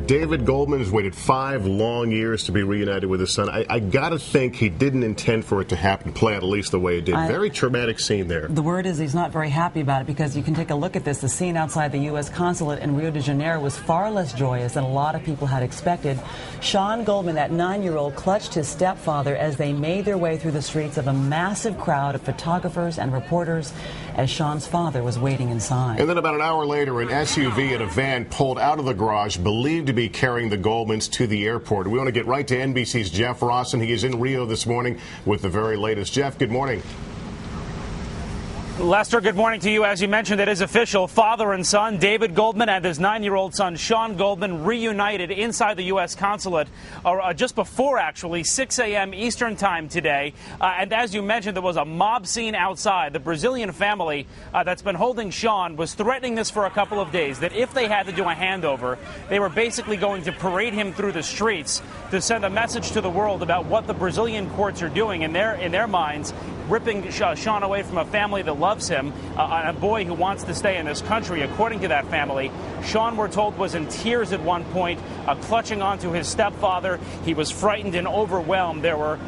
David Goldman has waited 5 long years to be reunited with his son. I got to think he didn't intend for it to happen, play out at least the way it did. Very traumatic scene there. The word is he's not very happy about it, because you can take a look at this. The scene outside the U.S. consulate in Rio de Janeiro was far less joyous than a lot of people had expected. Sean Goldman, that 9-year-old, clutched his stepfather as they made their way through the streets of a massive crowd of photographers and reporters as Sean's father was waiting inside. And then about an hour later, an SUV and a van pulled out of the garage, believed to be carrying the Goldmans to the airport. We want to get right to NBC's Jeff Rawson. He is in Rio this morning with the very latest. Jeff, good morning. Lester, good morning to you. As you mentioned, it is official. Father and son, David Goldman and his 9-year-old son, Sean Goldman, reunited inside the U.S. consulate just before, actually, 6 a.m. Eastern time today. And as you mentioned, there was a mob scene outside. The Brazilian family that's been holding Sean was threatening this for a couple of days, that if they had to do a handover, they were basically going to parade him through the streets to send a message to the world about what the Brazilian courts are doing in their minds, ripping Sean away from a family that loves him, a boy who wants to stay in this country. According to that family, Sean, we're told, was in tears at one point, clutching onto his stepfather. He was frightened and overwhelmed. There were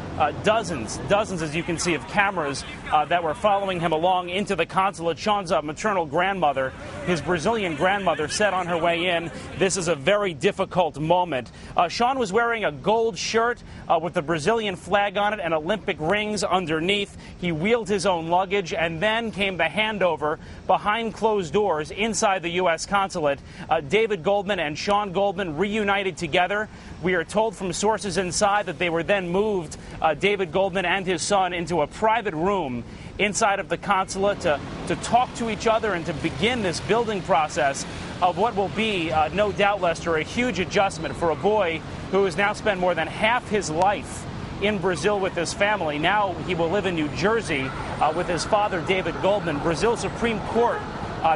dozens, as you can see, of cameras that were following him along into the consulate. Sean's maternal grandmother, his Brazilian grandmother, said on her way in, "This is a very difficult moment." Sean was wearing a gold shirt with the Brazilian flag on it and Olympic rings underneath. He wheeled his own luggage, and then came the handover behind closed doors inside the U.S. consulate. David Goldman and Sean Goldman reunited together. We are told from sources inside that they were then moved, David Goldman and his son, into a private room inside of the consulate to talk to each other and to begin this building process of what will be, no doubt, Lester, a huge adjustment for a boy who has now spent more than half his life in Brazil with his family. Now he will live in New Jersey with his father, David Goldman. Brazil's Supreme Court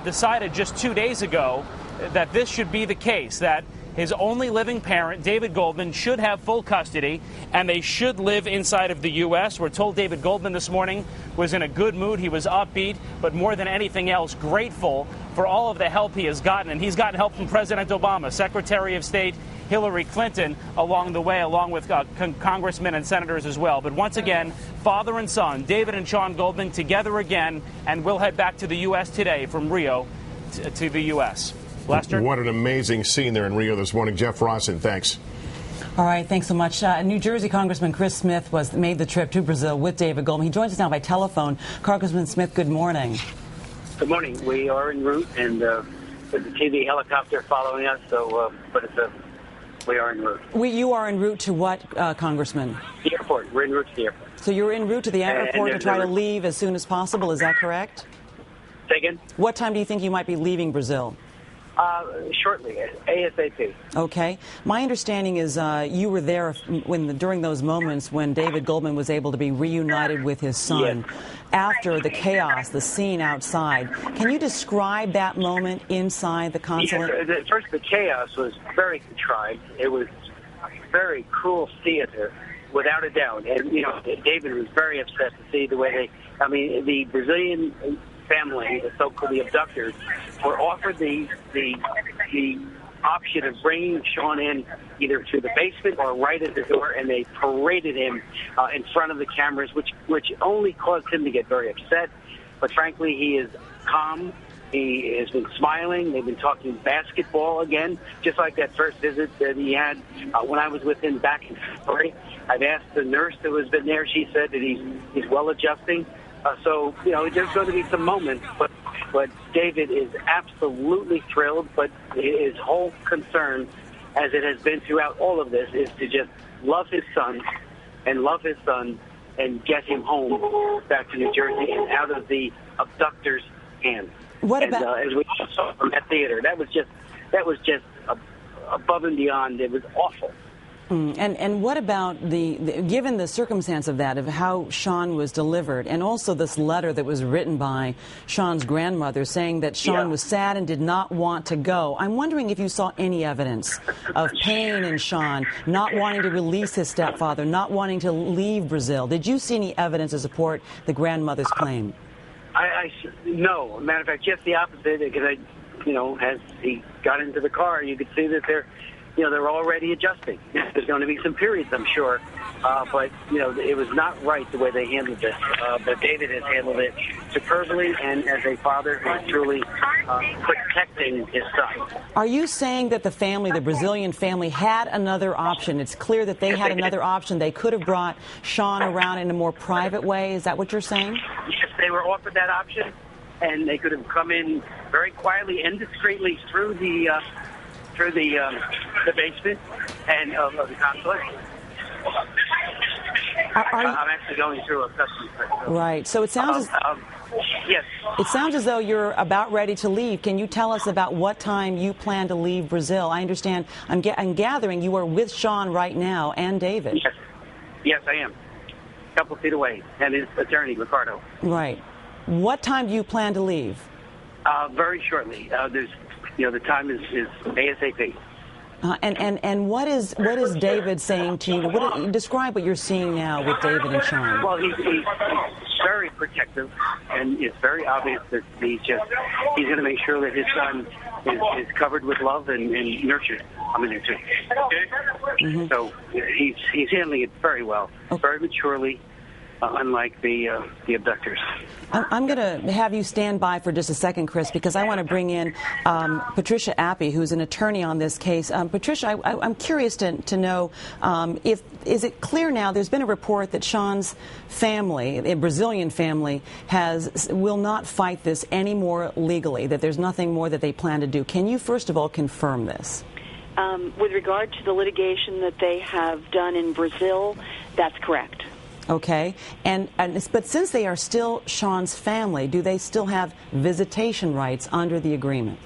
decided just 2 days ago that this should be the case, that his only living parent, David Goldman, should have full custody, and they should live inside of the U.S. We're told David Goldman this morning was in a good mood. He was upbeat, but more than anything else, grateful for all of the help he has gotten. And he's gotten help from President Obama, Secretary of State Hillary Clinton along the way, along with congressmen and senators as well. But once again, father and son, David and Sean Goldman, together again, and we'll head back to the U.S. today from Rio to the U.S. Lester? What an amazing scene there in Rio this morning. Jeff Rawson, thanks. All right, thanks so much. New Jersey Congressman Chris Smith made the trip to Brazil with David Goldman. He joins us now by telephone. Congressman Smith, good morning. Good morning. We are en route, and there's a TV helicopter following us, we are en route. You are en route to what, Congressman? The airport. We're en route to the airport. So you're en route to the airport to try to leave as soon as possible, is that correct? Say again? What time do you think you might be leaving Brazil? Shortly, ASAP. Okay. My understanding is you were there during those moments when David Goldman was able to be reunited with his son. Yes. After the chaos, the scene outside. Can you describe that moment inside the consulate? Yeah, first, the chaos was very contrived. It was very cruel theater, without a doubt. And, David was very upset to see the way the Brazilian family, the so-called the abductors, were offered the option of bringing Sean in either to the basement or right at the door, and they paraded him in front of the cameras, which only caused him to get very upset. But frankly, he is calm. He has been smiling. They've been talking basketball again, just like that first visit that he had when I was with him back in February. I've asked the nurse that has been there. She said that he's well adjusting. So, there's going to be some moments, but David is absolutely thrilled, but his whole concern, as it has been throughout all of this, is to just love his son and get him home back to New Jersey and out of the abductors' hands. What about, as we saw from that theater, that was just above and beyond. It was awful. And what about given the circumstance of that, of how Sean was delivered, and also this letter that was written by Sean's grandmother saying that Sean was sad and did not want to go. I'm wondering if you saw any evidence of pain in Sean, not wanting to release his stepfather, not wanting to leave Brazil. Did you see any evidence to support the grandmother's claim? No. Matter of fact, just the opposite, because as he got into the car, you could see that they're already adjusting. There's going to be some periods, I'm sure, but it was not right the way they handled this. But David has handled it superbly, and as a father, he's truly protecting his son. Are you saying that the family, the Brazilian family, had another option? It's clear that they had another option. They could have brought Sean around in a more private way. Is that what you're saying? Yes, they were offered that option, and they could have come in very quietly and discreetly through the basement and of the consulate. I'm actually going through a customs check. Right. So it sounds yes. It sounds as though you're about ready to leave. Can you tell us about what time you plan to leave Brazil? I understand. I'm gathering you are with Sean right now and David. Yes, I am. A couple feet away, and his attorney, Ricardo. Right. What time do you plan to leave? Very shortly. The time is ASAP. And what is David saying to you? Describe what you're seeing now with David and Sean. Well, he's very protective, and it's very obvious that he's going to make sure that his son is covered with love and nurtured. I'm in there too. Mm-hmm. So he's handling it very well, very maturely. Unlike the abductors. I'm going to have you stand by for just a second, Chris, because I want to bring in Patricia Appy, who's an attorney on this case. Patricia, I'm curious to know is it clear now? There's been a report that Sean's family, a Brazilian family, will not fight this anymore legally. That there's nothing more that they plan to do. Can you first of all confirm this? With regard to the litigation that they have done in Brazil, that's correct. Okay, but since they are still Sean's family, do they still have visitation rights under the agreement?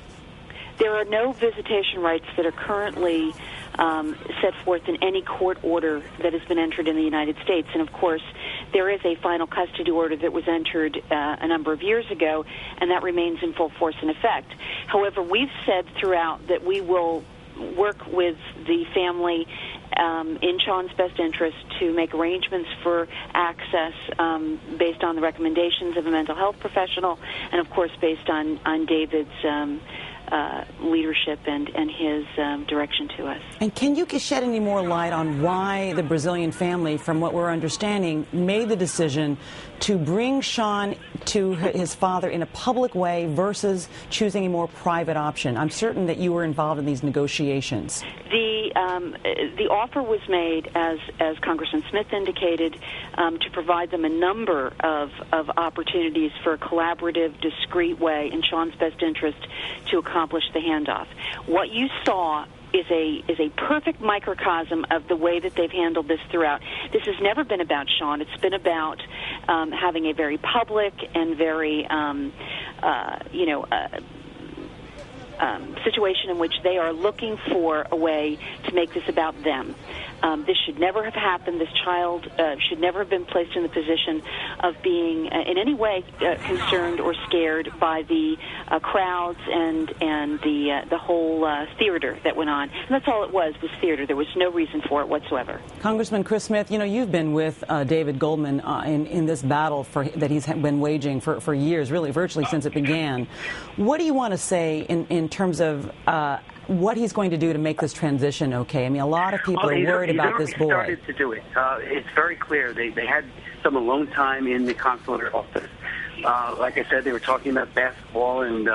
There are no visitation rights that are currently set forth in any court order that has been entered in the United States. And, of course, there is a final custody order that was entered a number of years ago, and that remains in full force and effect. However, we've said throughout that we will work with the family in Sean's best interest to make arrangements for access based on the recommendations of a mental health professional and, of course, based on David's leadership and his direction to us. And can you shed any more light on why the Brazilian family, from what we're understanding, made the decision to bring Sean to his father in a public way versus choosing a more private option? I'm certain that you were involved in these negotiations. The offer was made, as Congressman Smith indicated, to provide them a number of opportunities for a collaborative, discreet way in Sean's best interest to accomplish the handoff. What you saw is a perfect microcosm of the way that they've handled this throughout. This has never been about Sean. It's been about having a very public and very situation in which they are looking for a way to make this about them. This should never have happened. This child should never have been placed in the position of being in any way concerned or scared by the crowds and the whole theater that went on. And that's all it was theater. There was no reason for it whatsoever. Congressman Chris Smith, you've been with David Goldman in this battle that he's been waging for years, really virtually since it began. What do you want to say in terms of what he's going to do to make this transition okay? I mean, a lot of people are worried about this boy. He started to do it. It's very clear. They had some alone time in the consular office. Like I said, they were talking about basketball, and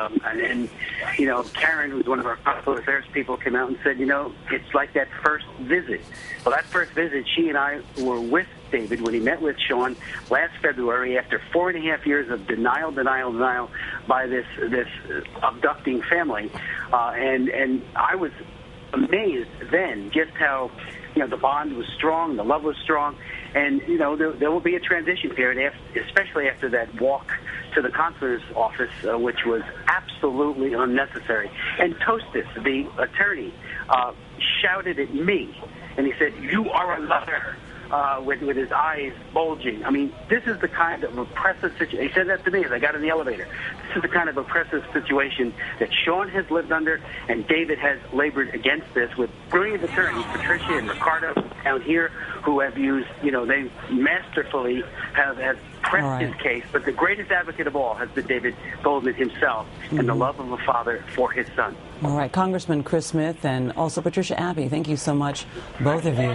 Karen, who's one of our consular affairs people, came out and said, it's like that first visit. Well, that first visit, she and I were with David when he met with Sean last February after 4.5 years of denial by this abducting family, and I was amazed then just how the bond was strong, the love was strong, and there will be a transition period, especially after that walk to the consular's office, which was absolutely unnecessary. And Tostis, the attorney, shouted at me, and he said, "You are a liar." With his eyes bulging. I mean, this is the kind of oppressive situation. He said that to me as I got in the elevator. This is the kind of oppressive situation that Sean has lived under, and David has labored against this with brilliant attorneys, Patricia and Ricardo down here, who have used, they masterfully have pressed his case, but the greatest advocate of all has been David Goldman himself and the love of a father for his son. All right, Congressman Chris Smith and also Patricia Abbey, thank you so much, both of you.